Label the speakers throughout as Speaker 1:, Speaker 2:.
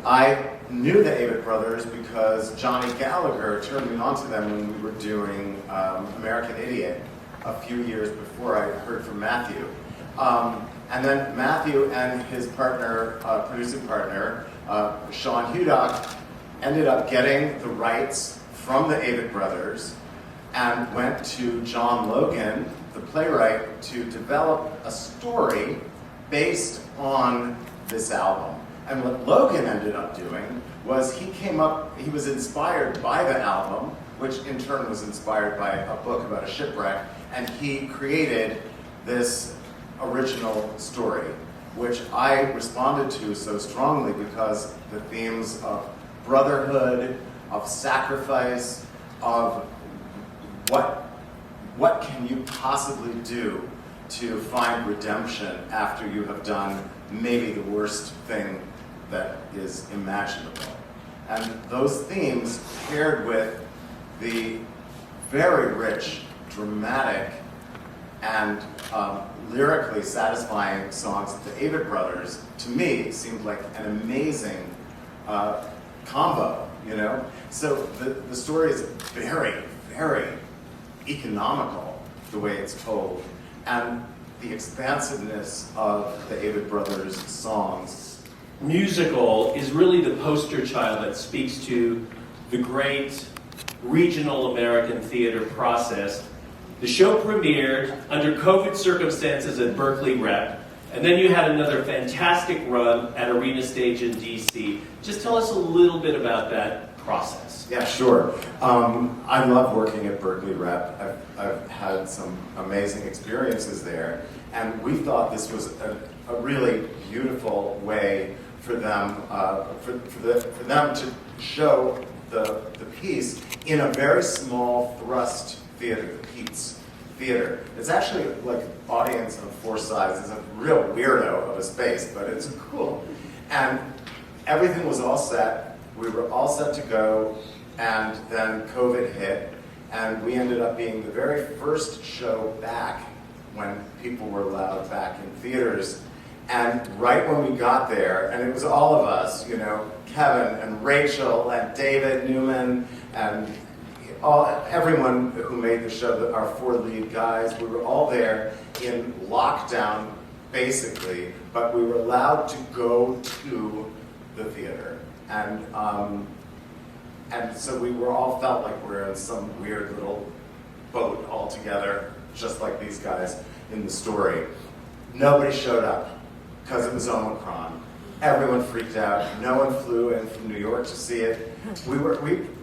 Speaker 1: I knew the Avett Brothers because Johnny Gallagher turned me on to them when we were doing American Idiot a few years before I heard from Matthew. And then Matthew and his partner, producing partner, Sean Hudock, ended up getting the rights from the Avett Brothers and went to John Logan, the playwright, to develop a story based on this album. And what Logan ended up doing was he was inspired by the album, which in turn was inspired by a book about a shipwreck, and he created this original story, which I responded to so strongly because the themes of brotherhood, of sacrifice, of what can you possibly do to find redemption after you have done maybe the worst thing that is imaginable. And those themes paired with the very rich, dramatic, and lyrically satisfying songs of the Avett Brothers, to me, seemed like an amazing combo, you know? So the story is very, very economical, the way it's told, and the expansiveness of the Avett Brothers' songs.
Speaker 2: Musical is really the poster child that speaks to the great regional American theater process. The show premiered under COVID circumstances at Berkeley Rep, and then you had another fantastic run at Arena Stage in DC. Just tell us a little bit about that process.
Speaker 1: Yeah, sure. I love working at Berkeley Rep. I've had some amazing experiences there, and we thought this was a really beautiful way for them for them to show the piece in a very small thrust theater, the Keats Theater. It's actually like an audience of 4 sides. It's a real weirdo of a space, but it's cool. And everything was all set. We were all set to go, and then COVID hit, and we ended up being the very first show back when people were allowed back in theaters. And right when we got there, and it was all of us, you know, Kevin and Rachel and David Newman and everyone who made the show, our 4 lead guys, we were all there in lockdown, basically, but we were allowed to go to the theater. And so we were all felt like we were in some weird little boat all together, just like these guys in the story. Nobody showed up because it was Omicron. Everyone freaked out. No one flew in from New York to see it. We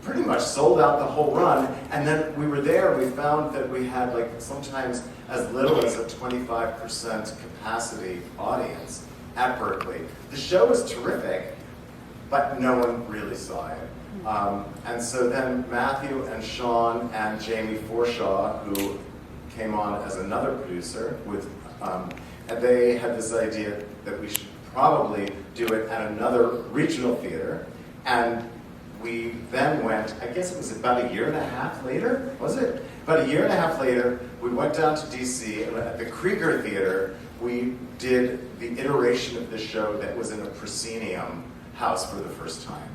Speaker 1: pretty much sold out the whole run, and then we were there. We found that we had like sometimes as little as a 25% capacity audience at Berkeley. The show was terrific, but no one really saw it. And so then Matthew and Sean and Jamie Forshaw, who came on as another producer, and they had this idea that we should probably do it at another regional theater. And we then went, I guess it was about a year and a half later, was it? About a year and a half later, we went down to DC, and at the Krieger Theater, we did the iteration of the show that was in a proscenium house for the first time.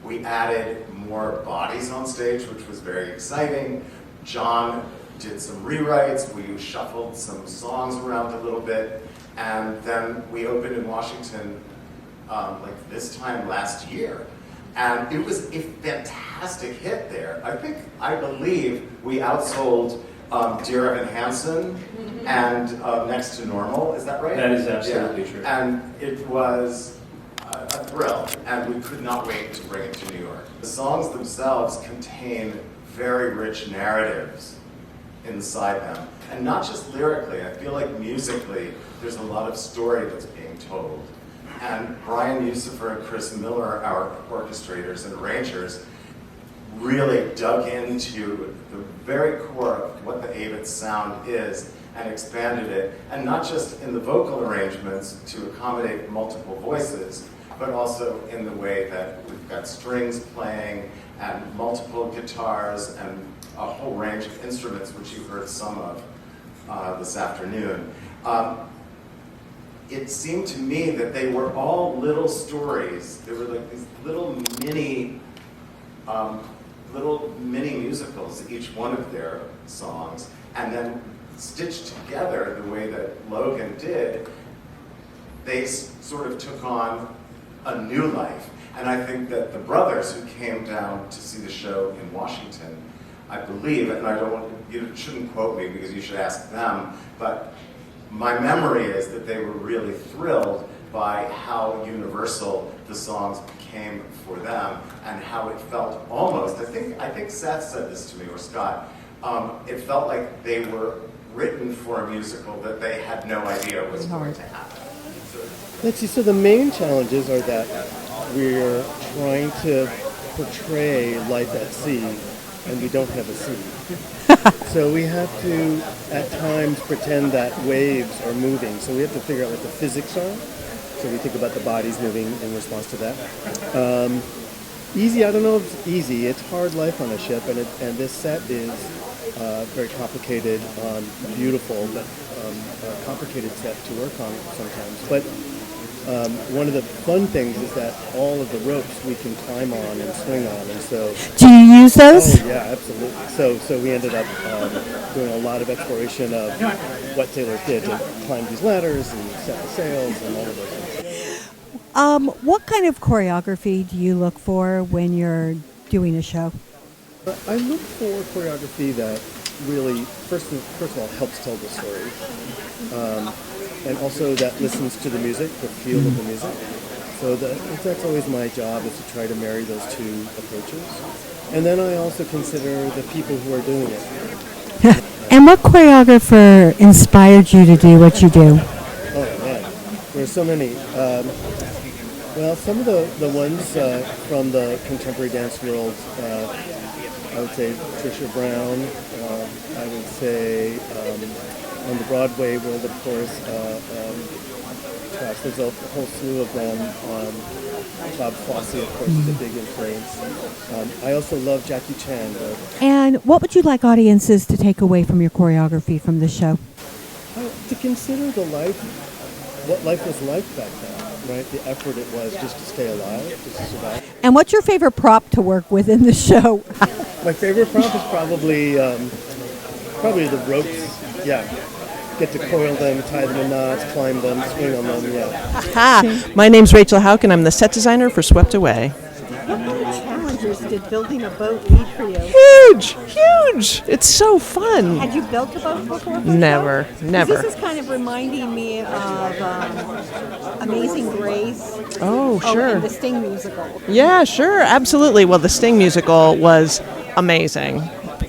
Speaker 1: We added more bodies on stage, which was very exciting. John did some rewrites, we shuffled some songs around a little bit, and then we opened in Washington like this time last year. And it was a fantastic hit there. I believe we outsold Dear Evan Hansen and Next to Normal, is that right?
Speaker 2: That is absolutely true.
Speaker 1: And it was a thrill, and we could not wait to bring it to New York. The songs themselves contain very rich narratives inside them. And not just lyrically, I feel like musically, there's a lot of story that's being told. And Brian Yusufer and Chris Miller, our orchestrators and arrangers, really dug into the very core of what the Avett sound is and expanded it, and not just in the vocal arrangements to accommodate multiple voices, but also in the way that we've got strings playing and multiple guitars and a whole range of instruments, which you heard some of this afternoon. it seemed to me that they were all little stories. They were like these little mini musicals, each one of their songs, and then stitched together the way that Logan did, they sort of took on a new life. And I think that the brothers who came down to see the show in Washington, I believe, and I don't want, you shouldn't quote me because you should ask them, but my memory is that they were really thrilled by how universal the songs became for them and how it felt almost, I think Seth said this to me, or Scott, it felt like they were written for a musical that they had no idea was going to happen.
Speaker 3: Let's see, so the main challenges are that we're trying to portray life at sea, and we don't have a sea. So we have to, at times, pretend that waves are moving. So we have to figure out what the physics are. So we think about the bodies moving in response to that. Easy, I don't know if it's easy. It's hard life on a ship, and this set is very complicated, beautiful, but complicated set to work on sometimes. But one of the fun things is that all of the ropes we can climb on and swing on, and so.
Speaker 4: Do you use those?
Speaker 3: Oh yeah, absolutely. So we ended up doing a lot of exploration of what sailors did to climb these ladders and set the sails and all of those things.
Speaker 4: What kind of choreography do you look for when you're doing a show?
Speaker 3: I look for choreography that really, first of all, helps tell the story, and also that listens to the music, the feel of the music. So that's always my job, is to try to marry those two approaches. And then I also consider the people who are doing it.
Speaker 4: And what choreographer inspired you to do what you do?
Speaker 3: Oh man, there's so many. Well, some of the ones from the contemporary dance world, I would say Trisha Brown. I would say on the Broadway world, of course, gosh, there's a whole slew of them. Bob Fosse, of course, is a big influence. I also love Jackie Chan.
Speaker 4: And what would you like audiences to take away from your choreography from the show?
Speaker 3: To consider what life was like back then. Right, the effort it was just to stay alive, just to survive.
Speaker 4: And what's your favorite prop to work with in the show?
Speaker 3: My favorite prop is probably the ropes. Yeah, get to coil them, tie them in knots, climb them, swing on them. Yeah.
Speaker 5: Hi, my name's Rachel Hauk, and I'm the set designer for Swept Away.
Speaker 4: What kind of challenges did building a boat need for you?
Speaker 5: Huge! It's so fun.
Speaker 4: Had you built a boat before?
Speaker 5: Never.
Speaker 4: This is kind of reminding me of Amazing Grace.
Speaker 5: Oh, sure.
Speaker 4: And the Sting musical.
Speaker 5: Yeah, sure, absolutely. Well, the Sting musical was amazing.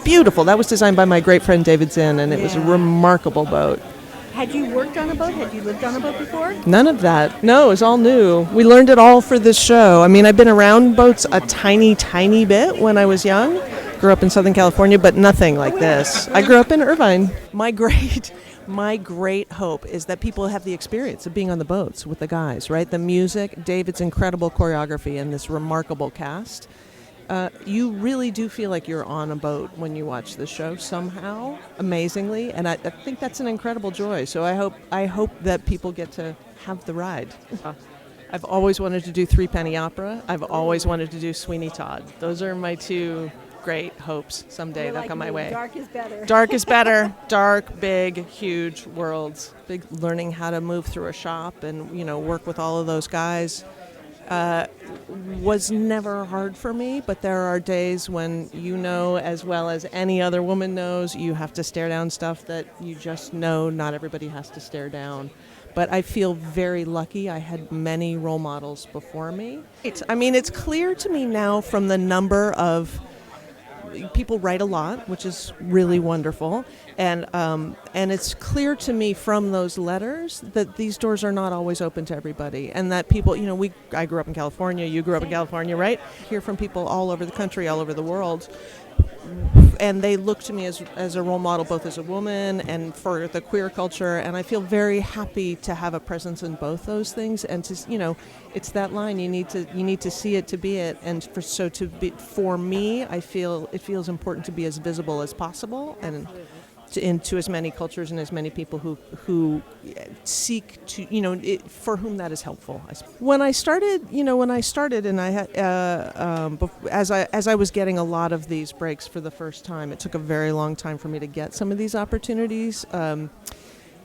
Speaker 5: Beautiful. That was designed by my great friend David Zinn, and it was a remarkable boat.
Speaker 4: Had you worked on a boat? Had you lived on a boat before?
Speaker 5: None of that. No, it was all new. We learned it all for this show. I mean, I've been around boats a tiny bit when I was young. Grew up in Southern California, but nothing like this. I grew up in Irvine. My great hope is that people have the experience of being on the boats with the guys, right? The music, David's incredible choreography, and this remarkable cast. You really do feel like you're on a boat when you watch the show somehow, amazingly, and I think that's an incredible joy. So I hope that people get to have the ride. I've always wanted to do Three Penny Opera. I've always wanted to do Sweeney Todd. Those are my two great hopes. Someday they'll come my way.
Speaker 4: Dark is better.
Speaker 5: Dark is better. Dark, big, huge worlds. Big learning how to move through a shop and work with all of those guys. Was never hard for me, but there are days when as well as any other woman knows, you have to stare down stuff that you just know not everybody has to stare down. But I feel very lucky. I had many role models before me. It's clear to me now from the number of people write a lot, which is really wonderful, and it's clear to me from those letters that these doors are not always open to everybody, and that people, I grew up in California, you grew up in California, right? Hear from people all over the country, all over the world, and they look to me as a role model, both as a woman and for the queer culture, and I feel very happy to have a presence in both those things, and to, it's that line, you need to see it to be it, and for me, I feel it feels important to be as visible as possible, and into as many cultures and as many people who seek to, for whom that is helpful. When I started, and I had as I was getting a lot of these breaks for the first time, it took a very long time for me to get some of these opportunities.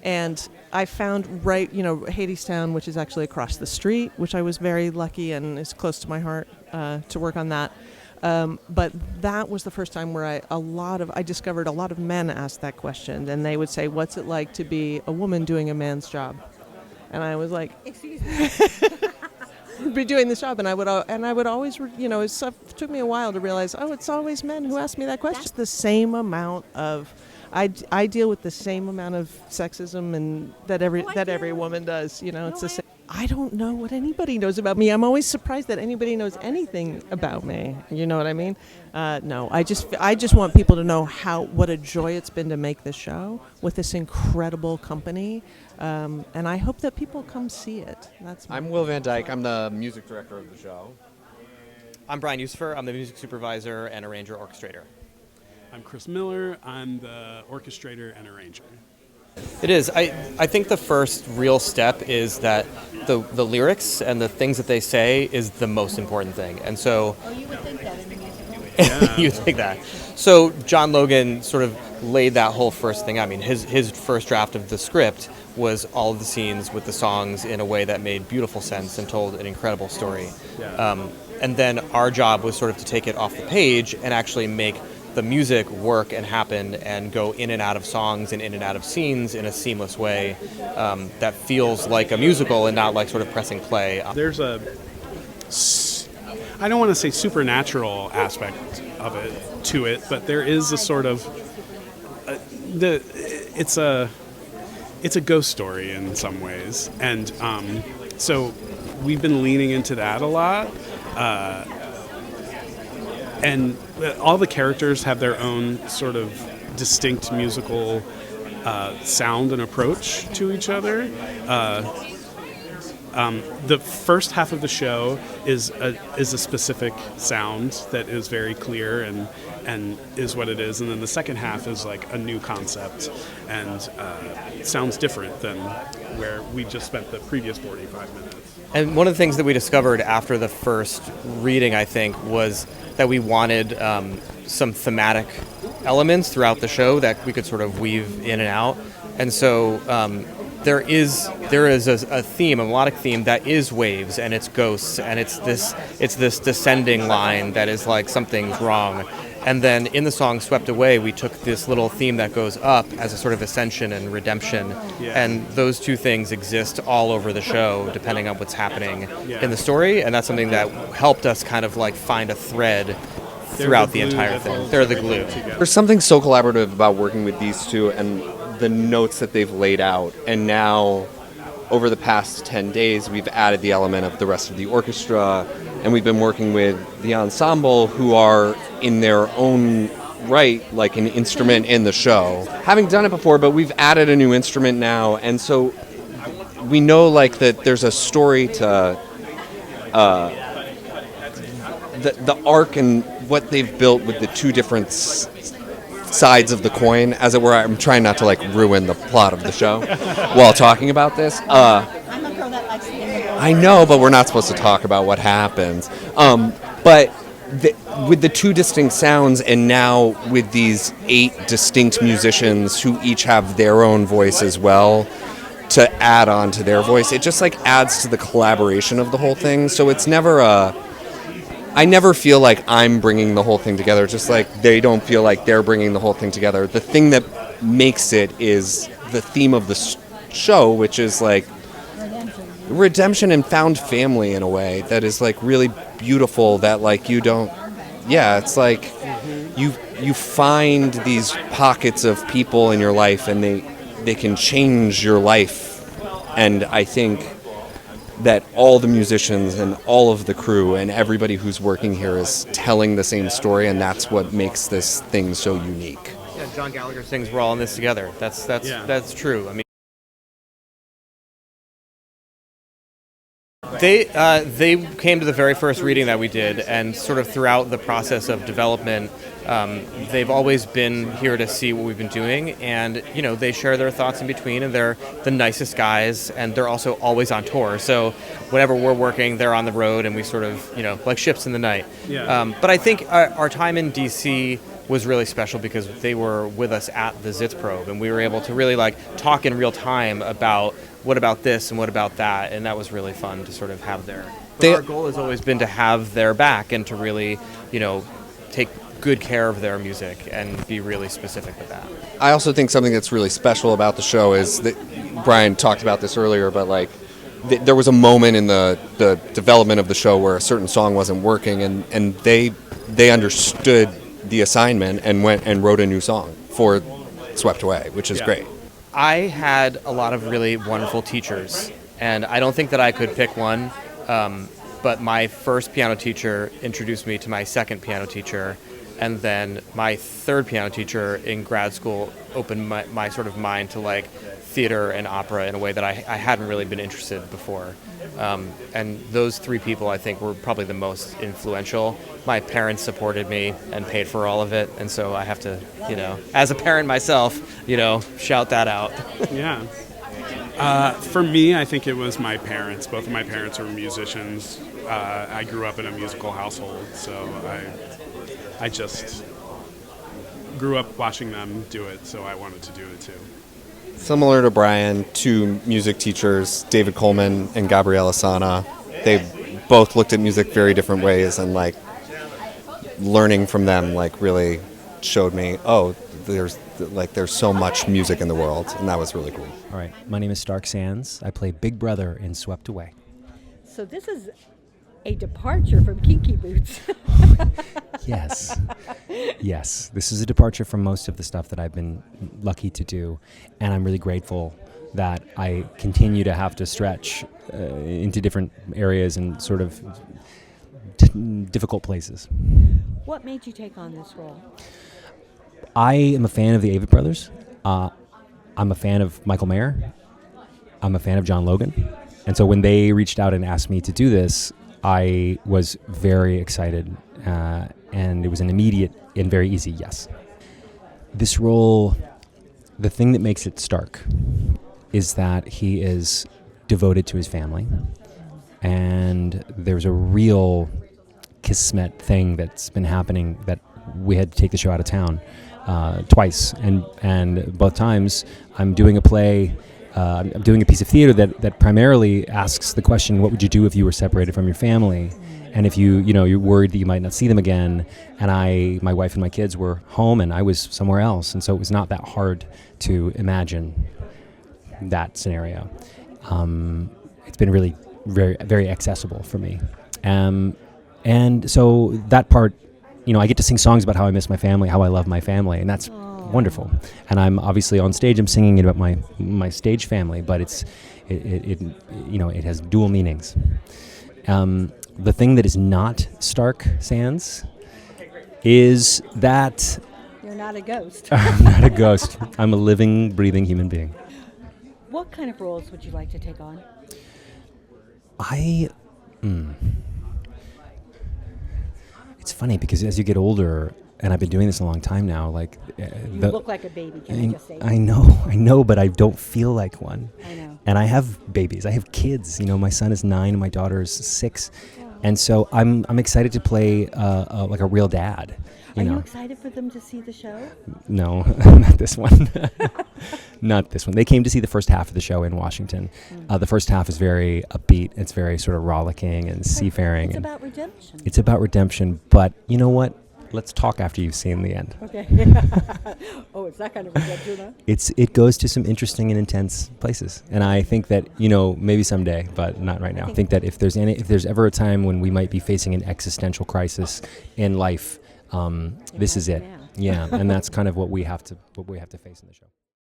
Speaker 5: And I found Hadestown, which is actually across the street, which I was very lucky and is close to my heart to work on that. But that was the first time where I discovered a lot of men asked that question, and they would say, "What's it like to be a woman doing a man's job?" And I was like, "Excuse me." Be doing this job, and I would always, it took me a while to realize, it's always men who ask me that question. It's the same amount of. I deal with the same amount of sexism and that every woman does. It's the same. I don't know what anybody knows about me. I'm always surprised that anybody knows anything about me. You know what I mean? No, I just want people to know what a joy it's been to make this show with this incredible company, and I hope that people come see it.
Speaker 6: I'm Will Van Dyke. I'm the music director of the show.
Speaker 7: I'm Brian Yusufer. I'm the music supervisor and arranger orchestrator.
Speaker 8: I'm Chris Miller. I'm the orchestrator and arranger.
Speaker 7: It is. I think the first real step is that the lyrics and the things that they say is the most important thing. And so
Speaker 4: you would think that in the music.
Speaker 8: Yeah.
Speaker 7: you think that. So John Logan sort of laid that whole first thing. I mean, his first draft of the script was all of the scenes with the songs in a way that made beautiful sense and told an incredible story.
Speaker 8: Yeah.
Speaker 7: And then our job was sort of to take it off the page and actually make the music work and happen and go in and out of songs and in and out of scenes in a seamless way that feels like a musical and not like sort of pressing play.
Speaker 8: There's I don't want to say supernatural aspect of it to it, but there is a sort of it's a ghost story in some ways, and so we've been leaning into that a lot. And all the characters have their own sort of distinct musical sound and approach to each other. The first half of the show is a specific sound that is very clear and is what it is, and then the second half is like a new concept and it sounds different than where we just spent the previous 45 minutes.
Speaker 7: And one of the things that we discovered after the first reading, I think, was that we wanted some thematic elements throughout the show that we could sort of weave in and out. And so there is a theme, a melodic theme that is waves and it's ghosts and it's this descending line that is like something's wrong. And then in the song Swept Away, we took this little theme that goes up as a sort of ascension and redemption.
Speaker 8: Yeah.
Speaker 7: And those two things exist all over the show, depending on what's happening in the story. And that's something that helped us kind of like find a thread throughout the entire thing. They're the glue.
Speaker 6: There's something so collaborative about working with these two and the notes that they've laid out. And now, over the past 10 days, we've added the element of the rest of the orchestra, and we've been working with the ensemble, who are in their own right like an instrument in the show. Having done it before, but we've added a new instrument now, and so we know like that there's a story to the arc and what they've built with the two different sides of the coin, as it were. I'm trying not to like ruin the plot of the show while talking about this.
Speaker 4: I'm a girl that likes the
Speaker 6: I know, but we're not supposed to talk about what happens. But with the two distinct sounds, and now with these 8 distinct musicians who each have their own voice as well to add on to their voice, it just like adds to the collaboration of the whole thing. So it's never I never feel like I'm bringing the whole thing together, just like they don't feel like they're bringing the whole thing together. The thing that makes it is the theme of the show, which is like redemption and found family in a way that is like really beautiful, that like you don't, it's like you find these pockets of people in your life and they can change your life. And I think that all the musicians and all of the crew and everybody who's working here is telling the same story, and that's what makes this thing so unique.
Speaker 7: Yeah, John Gallagher sings "We're all in this together." That's true. I mean. They came to the very first reading that we did, and sort of throughout the process of development, they've always been here to see what we've been doing, and they share their thoughts in between, and they're the nicest guys, and they're also always on tour. So whenever we're working, they're on the road, and we sort of like ships in the night.
Speaker 8: Yeah.
Speaker 7: But I think our time in DC was really special because they were with us at the Sitzprobe, and we were able to really talk in real time about what about this and what about that, and that was really fun to sort of have there. But our goal has always been to have their back and to really, take good care of their music and be really specific with that.
Speaker 6: I also think something that's really special about the show is that Brian talked about this earlier, but there was a moment in the development of the show where a certain song wasn't working, and they understood the assignment and went and wrote a new song for Swept Away, which is great.
Speaker 7: I had a lot of really wonderful teachers, and I don't think that I could pick one, but my first piano teacher introduced me to my second piano teacher, and then my third piano teacher in grad school opened my sort of mind to theater and opera in a way that I hadn't really been interested before. And those three people, I think, were probably the most influential. My parents supported me and paid for all of it, and so I have to, as a parent myself, shout that out.
Speaker 8: Yeah. For me, I think it was my parents. Both of my parents were musicians. I grew up in a musical household, so I just grew up watching them do it, so I wanted to do it too.
Speaker 6: Similar to Brian, two music teachers, David Coleman and Gabriella Sana, they both looked at music very different ways, and learning from them really showed me, there's so much music in the world, and that was really cool.
Speaker 9: All right, my name is Stark Sands. I play Big Brother in Swept Away.
Speaker 4: So this is a departure from Kinky Boots.
Speaker 9: Yes. Yes, this is a departure from most of the stuff that I've been lucky to do, and I'm really grateful that I continue to have to stretch into different areas and sort of difficult places.
Speaker 4: What made you take on this role?
Speaker 9: I am a fan of the Avett Brothers. I'm a fan of Michael Mayer. I'm a fan of John Logan. And so when they reached out and asked me to do this, I was very excited, and it was an immediate and very easy yes. This role, the thing that makes it Stark is that he is devoted to his family, and there's a real kismet thing that's been happening that we had to take the show out of town twice, and both times I'm doing a play. I'm doing a piece of theater that primarily asks the question, what would you do if you were separated from your family? And if you're worried that you might not see them again. And my wife and my kids were home and I was somewhere else. And so it was not that hard to imagine that scenario. It's been really very, very accessible for me. And so that part, I get to sing songs about how I miss my family, how I love my family. And that's wonderful. And I'm obviously on stage, I'm singing it about my stage family, but it has dual meanings. The thing that is not Stark Sands is that
Speaker 4: You're not a ghost.
Speaker 9: I'm not a ghost. I'm a living, breathing human being.
Speaker 4: What kind of roles would you like to take on?
Speaker 9: It's funny because as you get older, and I've been doing this a long time now,
Speaker 4: You look like a baby, can I just say?
Speaker 9: I know, but I don't feel like one.
Speaker 4: I know.
Speaker 9: And I have babies. I have kids. My son is 9 and my daughter is 6. And so I'm excited to play like a real dad.
Speaker 4: Are you excited for them to see the show?
Speaker 9: No, not this one. Not this one. They came to see the first half of the show in Washington. The first half is very upbeat. It's very sort of rollicking and seafaring.
Speaker 4: It's about redemption.
Speaker 9: It's about redemption. But you know what? Let's talk after you've seen the end.
Speaker 4: Okay. Oh, it's that kind of redemption, huh?
Speaker 9: It goes to some interesting and intense places, and I think that maybe someday, but not right now. I think that if there's ever a time when we might be facing an existential crisis in life, this is it. Yeah, and that's kind of what we have to face in the show.